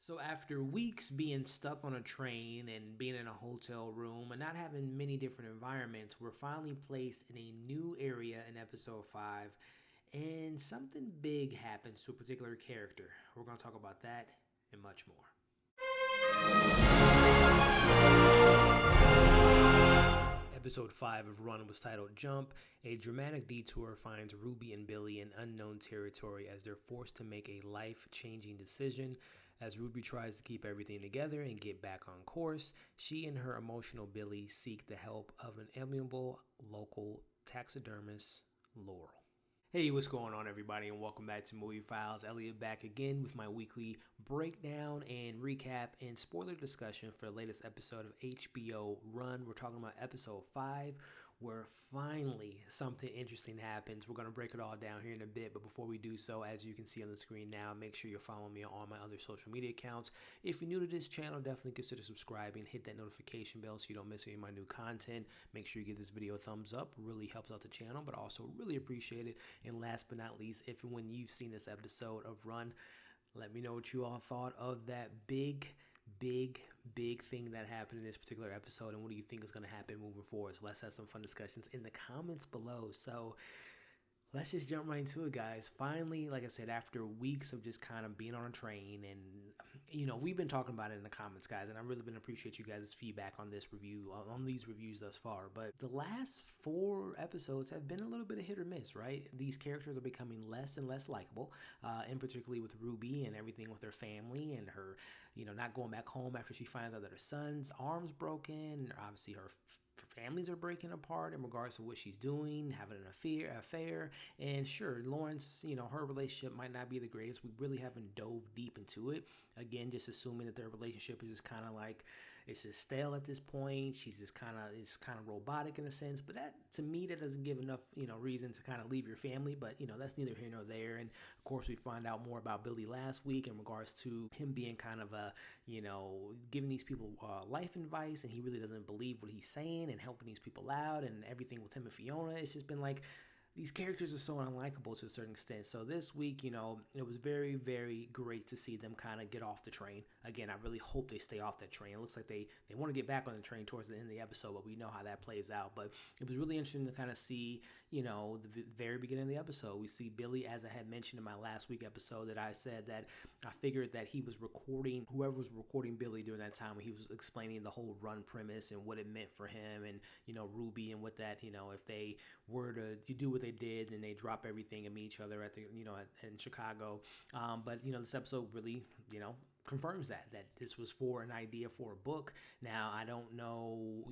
So after weeks being stuck on a train and being in a hotel room and not having many different environments, we're finally placed in a new area in episode 5, and something big happens to a particular character. We're going to talk about that and much more. Episode 5 of Run was titled Jump. A dramatic detour finds Ruby and Billy in unknown territory as they're forced to make a life-changing decision. As Ruby tries to keep everything together and get back on course, she and her emotional Billy seek the help of an amiable local taxidermist, Laurel. Hey, what's going on, everybody, and welcome back to Movie Files. Elliot back again with my weekly breakdown and recap and spoiler discussion for the latest episode of HBO Run. We're talking about episode 5, where finally something interesting happens. We're going to break it all down here in a bit, but before we do so, as you can see on the screen now, make sure you're following me on all my other social media accounts. If you're new to this channel, definitely consider subscribing. Hit that notification bell so you don't miss any of my new content. Make sure you give this video a thumbs up. Really helps out the channel, but also really appreciate it. And last but not least, if and when you've seen this episode of Run, let me know what you all thought of that big thing that happened in this particular episode, and what do you think is going to happen moving forward. So let's have some fun discussions in the comments below. So let's just jump right into it, guys. Finally, like I said, after weeks of just kind of being on a train, and we've been talking about it in the comments, guys, and I really been appreciate you guys' feedback on this review, on these reviews thus far. But the last 4 episodes have been a little bit of hit or miss, right? These characters are becoming less and less likable, and particularly with Ruby and everything with her family and her, not going back home after she finds out that her son's arm's broken. Obviously, her families are breaking apart in regards to what she's doing, having an affair. And sure, Lawrence, her relationship might not be the greatest. We really haven't dove deep into it. Again, just assuming that their relationship is just kind of like, it's just stale at this point. She's just kind of robotic in a sense. But that, to me, that doesn't give enough, reason to kind of leave your family. But, that's neither here nor there. And of course, we find out more about Billy last week in regards to him being kind of a, giving these people life advice, and he really doesn't believe what he's saying and helping these people out, and everything with him and Fiona. It's just been like, these characters are so unlikable to a certain extent. So this week, it was very, very great to see them kind of get off the train. Again, I really hope they stay off that train. It looks like they want to get back on the train towards the end of the episode, but we know how that plays out. But it was really interesting to kind of see, the very beginning of the episode. We see Billy, as I had mentioned in my last week episode, that I said that I figured that he was recording, whoever was recording Billy during that time, when he was explaining the whole Run premise and what it meant for him and, Ruby, and what that, if they were to do what they did, and they drop everything and meet each other at the in Chicago. But this episode really confirms that this was for an idea for a book. Now I don't know,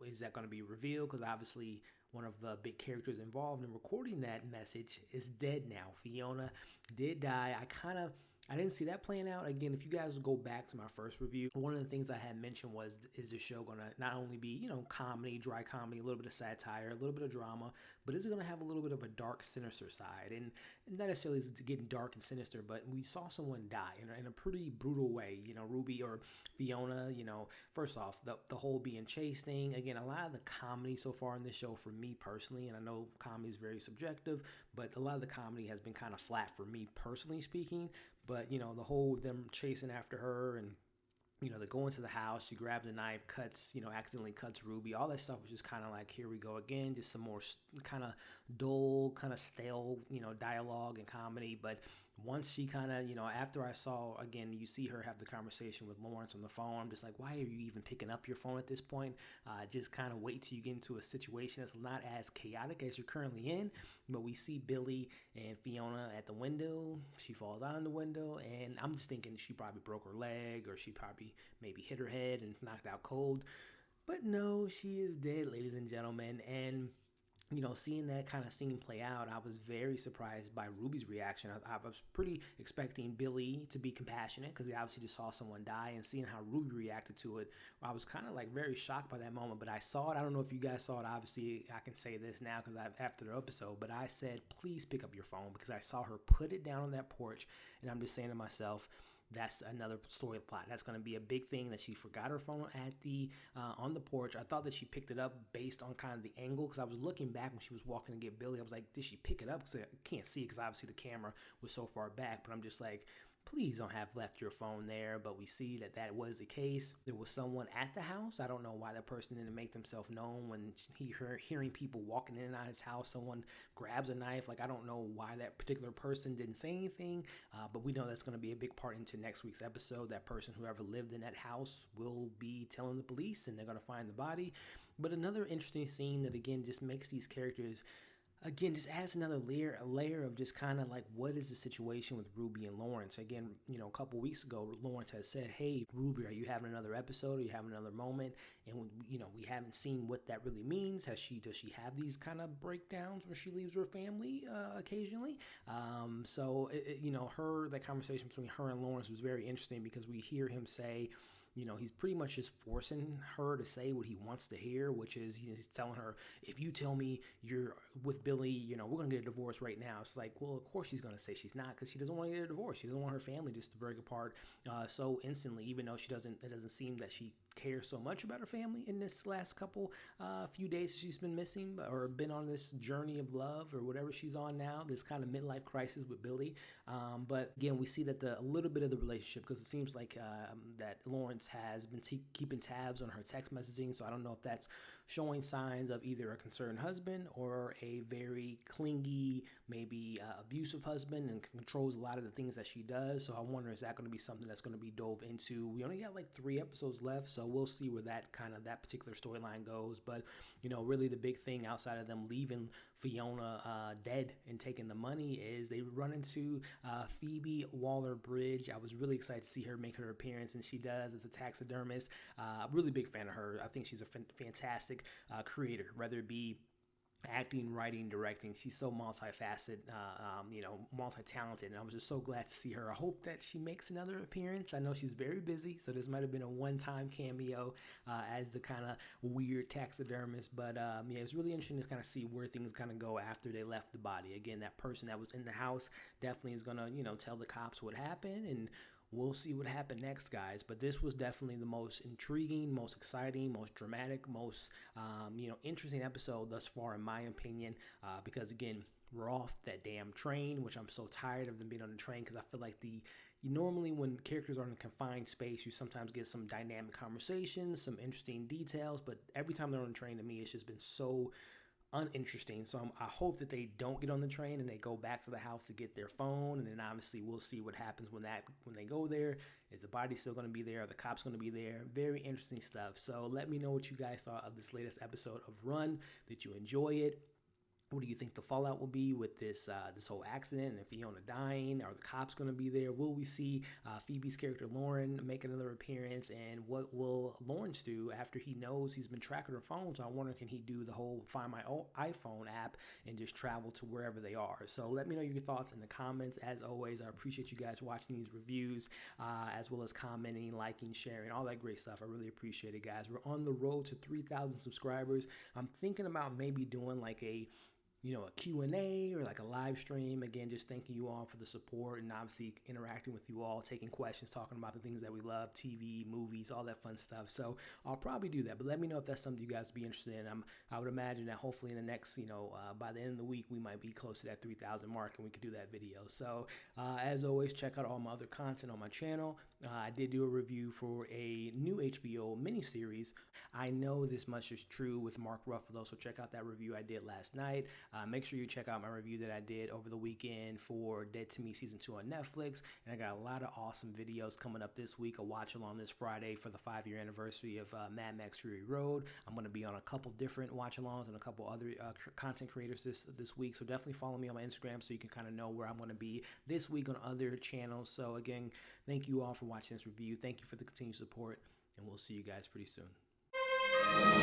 is that going to be revealed, because obviously one of the big characters involved in recording that message is dead now. Fiona did die. I didn't see that playing out. Again, if you guys go back to my first review, one of the things I had mentioned was, is the show going to not only be, comedy, dry comedy, a little bit of satire, a little bit of drama, but is it going to have a little bit of a dark, sinister side? And not necessarily is it getting dark and sinister, but we saw someone die in a pretty brutal way. Ruby or Fiona, first off, the whole being chased thing. Again, a lot of the comedy so far in this show for me personally, and I know comedy is very subjective, but a lot of the comedy has been kind of flat for me personally speaking. But, the whole them chasing after her, and, they go into the house, she grabs a knife, cuts, accidentally cuts Ruby. All that stuff was just kind of like, here we go again, just some more kind of dull, kind of stale, dialogue and comedy. But once she kind of, after I saw, again, you see her have the conversation with Lawrence on the phone, I'm just like, why are you even picking up your phone at this point? Just kind of wait till you get into a situation that's not as chaotic as you're currently in. But we see Billy and Fiona at the window. She falls out in the window, and I'm just thinking she probably broke her leg, or she probably maybe hit her head and knocked out cold. But no, she is dead, ladies and gentlemen. And seeing that kind of scene play out, I was very surprised by Ruby's reaction. I was pretty expecting Billy to be compassionate, because he obviously just saw someone die, and seeing how Ruby reacted to it, I was kind of like very shocked by that moment. But I saw it. I don't know if you guys saw it. Obviously, I can say this now because after the episode, but I said, please pick up your phone, because I saw her put it down on that porch, and I'm just saying to myself, that's another story plot. That's going to be a big thing, that she forgot her phone at the on the porch. I thought that she picked it up based on kind of the angle, because I was looking back when she was walking to get Billy. I was like, did she pick it up? Because I can't see it, because obviously the camera was so far back. But I'm just like, please don't have left your phone there. But we see that that was the case. There was someone at the house. I don't know why that person didn't make themselves known when hearing people walking in and out of his house. Someone grabs a knife. Like, I don't know why that particular person didn't say anything, but we know that's going to be a big part into next week's episode. That person, whoever lived in that house, will be telling the police, and they're going to find the body. But another interesting scene that, again, just makes these characters, again, just adds another layer of just kind of like, what is the situation with Ruby and Lawrence? Again, a couple weeks ago, Lawrence had said, hey, Ruby, are you having another episode? Are you having another moment? And, we haven't seen what that really means. Does she have these kind of breakdowns where she leaves her family occasionally? That conversation between her and Lawrence was very interesting, because we hear him say, he's pretty much just forcing her to say what he wants to hear, which is, he's telling her, if you tell me you're with Billy, we're going to get a divorce right now. It's like, well, of course she's going to say she's not, because she doesn't want to get a divorce. She doesn't want her family just to break apart so instantly, even though it doesn't seem that she cares so much about her family in this last few days she's been missing, or been on this journey of love, or whatever she's on now, this kind of midlife crisis with Billy. But again, we see that a little bit of the relationship, because it seems like that Lawrence has been keeping tabs on her text messaging. So I don't know if that's showing signs of either a concerned husband or a very clingy, maybe abusive husband, and controls a lot of the things that she does. So I wonder, is that going to be something that's going to be dove into? We only got like 3 episodes left, so we'll see where that particular storyline goes. But really the big thing outside of them leaving Fiona dead and taking the money is they run into Phoebe Waller-Bridge. I was really excited to see her make her appearance, and she does, as a taxidermist. Really big fan of her. I think she's a fantastic creator, whether it be acting, writing, directing. She's so multifaceted, multi-talented, and I was just so glad to see her. I hope that she makes another appearance. I know she's very busy, so this might have been a one-time cameo as the kind of weird taxidermist, but it's really interesting to kind of see where things kind of go after they left the body. Again, that person that was in the house definitely is gonna, tell the cops what happened, and we'll see what happened next, guys. But this was definitely the most intriguing, most exciting, most dramatic, most, interesting episode thus far, in my opinion, because, again, we're off that damn train, which I'm so tired of them being on the train, because I feel like normally when characters are in a confined space, you sometimes get some dynamic conversations, some interesting details, but every time they're on the train, to me, it's just been so uninteresting. So I hope that they don't get on the train and they go back to the house to get their phone, and then obviously we'll see what happens when they go there. Is the body still going to be there? Are the cops going to be there? Very interesting stuff. So let me know what you guys thought of this latest episode of Run. Did you enjoy it? What do you think the fallout will be with this whole accident, and Fiona dying? Are the cops going to be there? Will we see Phoebe's character Lauren make another appearance? And what will Lawrence do after he knows he's been tracking her phone? So I wonder, can he do the whole Find My iPhone app and just travel to wherever they are? So let me know your thoughts in the comments. As always, I appreciate you guys watching these reviews, as well as commenting, liking, sharing, all that great stuff. I really appreciate it, guys. We're on the road to 3,000 subscribers. I'm thinking about maybe doing like a Q&A or like a live stream. Again, just thanking you all for the support, and obviously interacting with you all, taking questions, talking about the things that we love, TV, movies, all that fun stuff. So I'll probably do that, but let me know if that's something you guys would be interested in. I would imagine that hopefully in the next, by the end of the week, we might be close to that 3,000 mark, and we could do that video. So as always, check out all my other content on my channel. I did do a review for a new HBO miniseries. I know this much is true with Mark Ruffalo, so check out that review I did last night. Make sure you check out my review that I did over the weekend for Dead to Me Season 2 on Netflix. And I got a lot of awesome videos coming up this week. A watch along this Friday for the 5-year anniversary of Mad Max Fury Road. I'm going to be on a couple different watch alongs and a couple other content creators this week. So definitely follow me on my Instagram so you can kind of know where I'm going to be this week on other channels. So again, thank you all for watching this review. Thank you for the continued support, and we'll see you guys pretty soon.